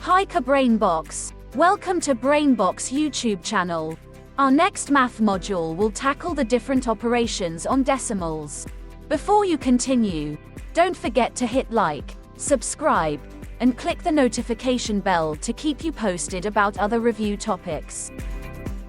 Hi Brainbox. Welcome to Brainbox YouTube channel. Our next math module will tackle the different operations on decimals. Before you continue, don't forget to hit like, subscribe, and click the notification bell to keep you posted about other review topics.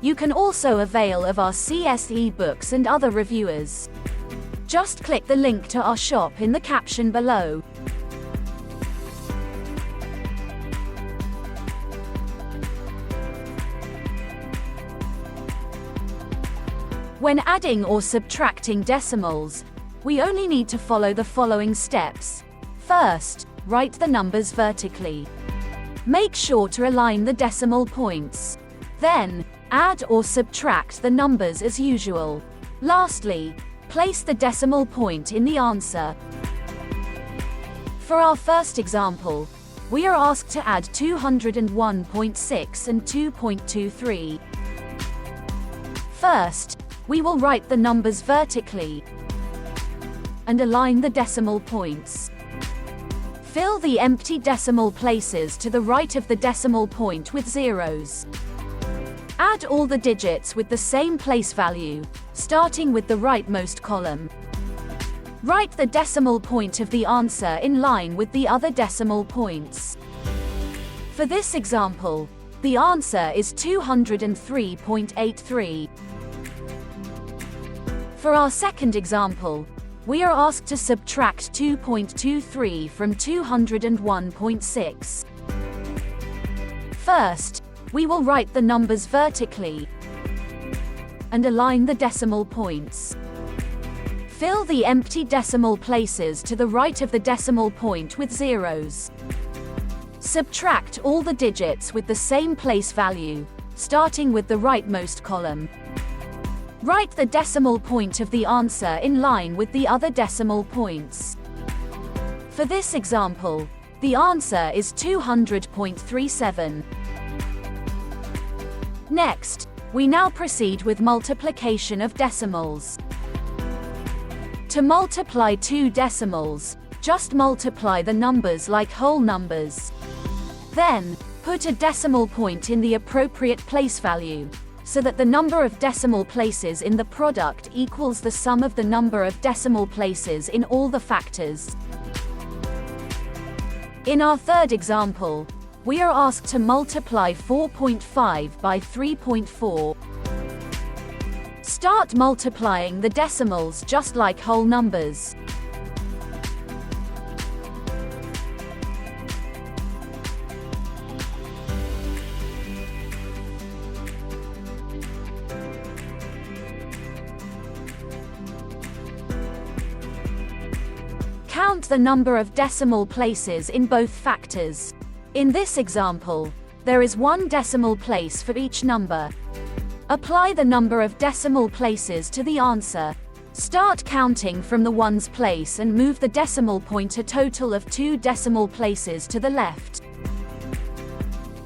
You can also avail of our CSE books and other reviewers. Just click the link to our shop in the caption below. When adding or subtracting decimals, we only need to follow the following steps. First, write the numbers vertically. Make sure to align the decimal points. Then, add or subtract the numbers as usual. Lastly, place the decimal point in the answer. For our first example, we are asked to add 201.6 and 2.23. First, we will write the numbers vertically and align the decimal points. Fill the empty decimal places to the right of the decimal point with zeros. Add all the digits with the same place value, starting with the rightmost column. Write the decimal point of the answer in line with the other decimal points. For this example, the answer is 203.83. For our second example, we are asked to subtract 2.23 from 201.6. First, we will write the numbers vertically and align the decimal points. Fill the empty decimal places to the right of the decimal point with zeros. Subtract all the digits with the same place value, starting with the rightmost column. Write the decimal point of the answer in line with the other decimal points. For this example, the answer is 200.37. Next, we now proceed with multiplication of decimals. To multiply two decimals, just multiply the numbers like whole numbers. Then, put a decimal point in the appropriate place value, so that the number of decimal places in the product equals the sum of the number of decimal places in all the factors. In our third example, we are asked to multiply 4.5 by 3.4. Start multiplying the decimals just like whole numbers. Count the number of decimal places in both factors. In this example, there is one decimal place for each number. Apply the number of decimal places to the answer. Start counting from the ones place and move the decimal point a total of 2 decimal places to the left.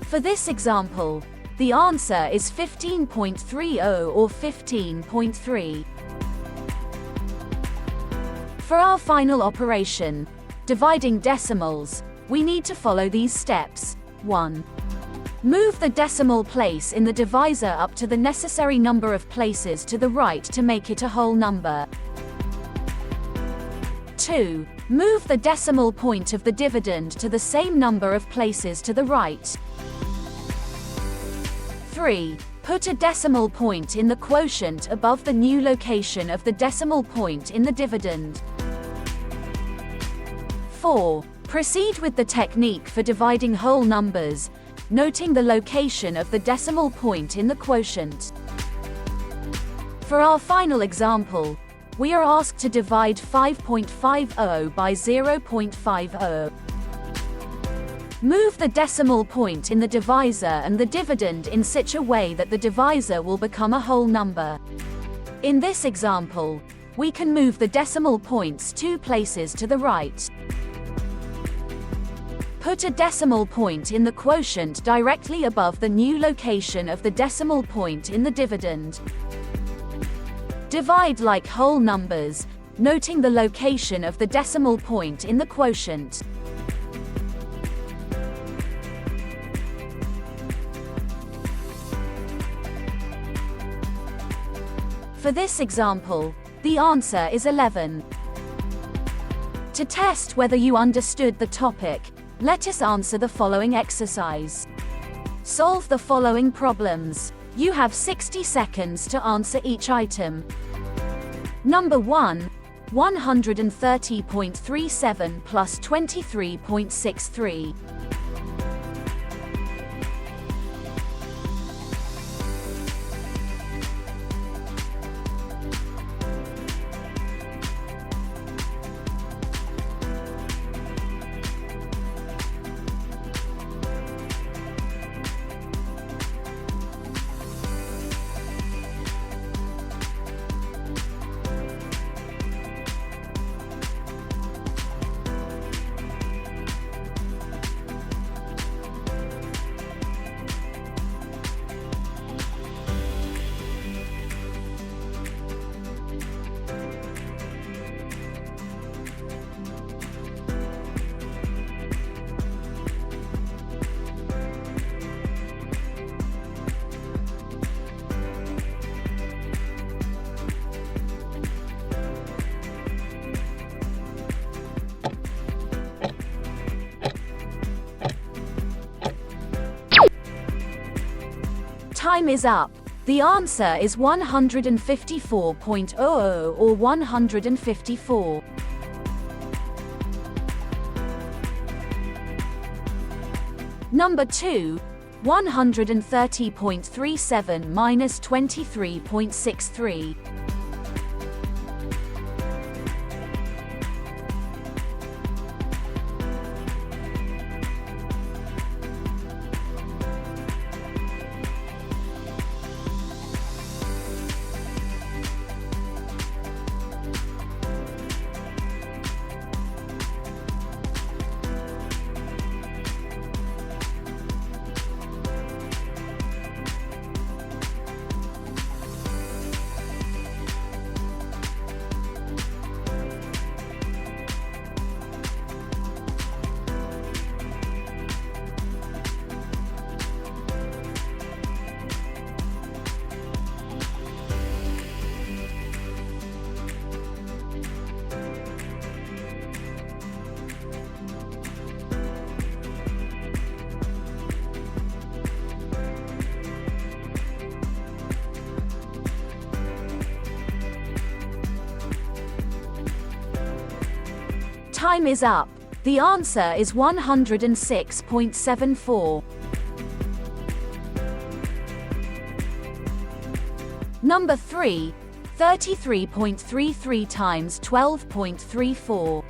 For this example, the answer is 15.30 or 15.3. For our final operation, dividing decimals, we need to follow these steps. 1. Move the decimal place in the divisor up to the necessary number of places to the right to make it a whole number. 2. Move the decimal point of the dividend to the same number of places to the right. 3. Put a decimal point in the quotient above the new location of the decimal point in the dividend. 4. Proceed with the technique for dividing whole numbers, noting the location of the decimal point in the quotient. For our final example, we are asked to divide 5.50 by 0.50. Move the decimal point in the divisor and the dividend in such a way that the divisor will become a whole number. In this example, we can move the decimal points 2 places to the right. Put a decimal point in the quotient directly above the new location of the decimal point in the dividend. Divide like whole numbers, noting the location of the decimal point in the quotient. For this example, the answer is 11. To test whether you understood the topic, let us answer the following exercise. Solve the following problems. You have 60 seconds to answer each item. Number 1. 130.37 plus 23.63. Time is up. The answer is 154.00 or 154. Number 2. 130.37 minus 23.63. Time is up. The answer is 106.74. Number 3. 33.33 times 12.34.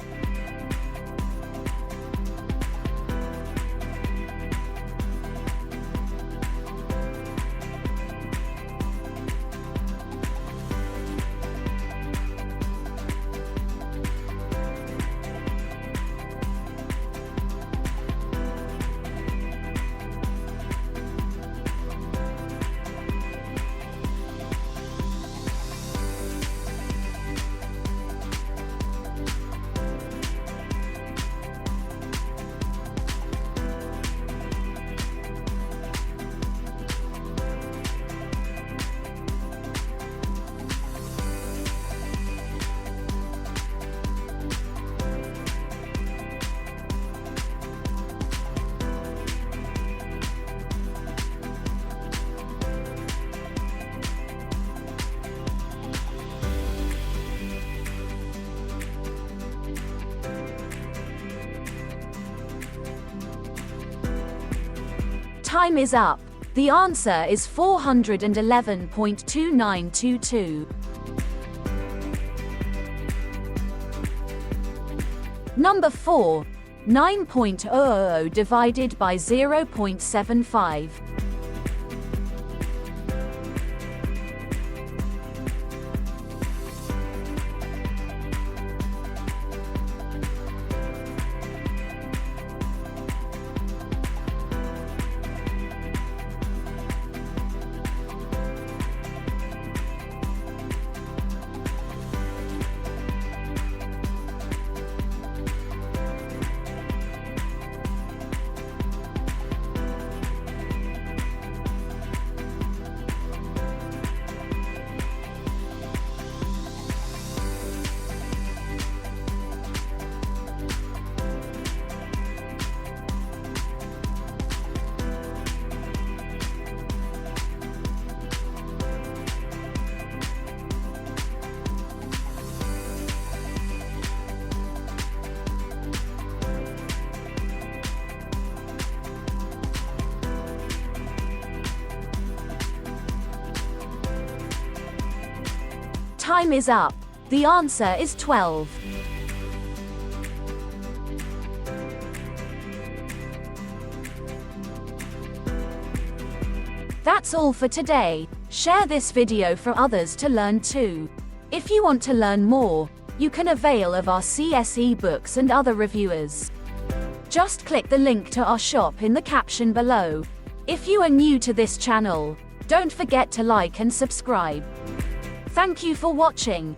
Time is up. The answer is 411.2922. Number 4. 9.00 divided by 0.75. Time is up. The answer is 12. That's all for today. Share this video for others to learn too. If you want to learn more, you can avail of our CSE books and other reviewers. Just click the link to our shop in the caption below. If you are new to this channel, don't forget to like and subscribe. Thank you for watching.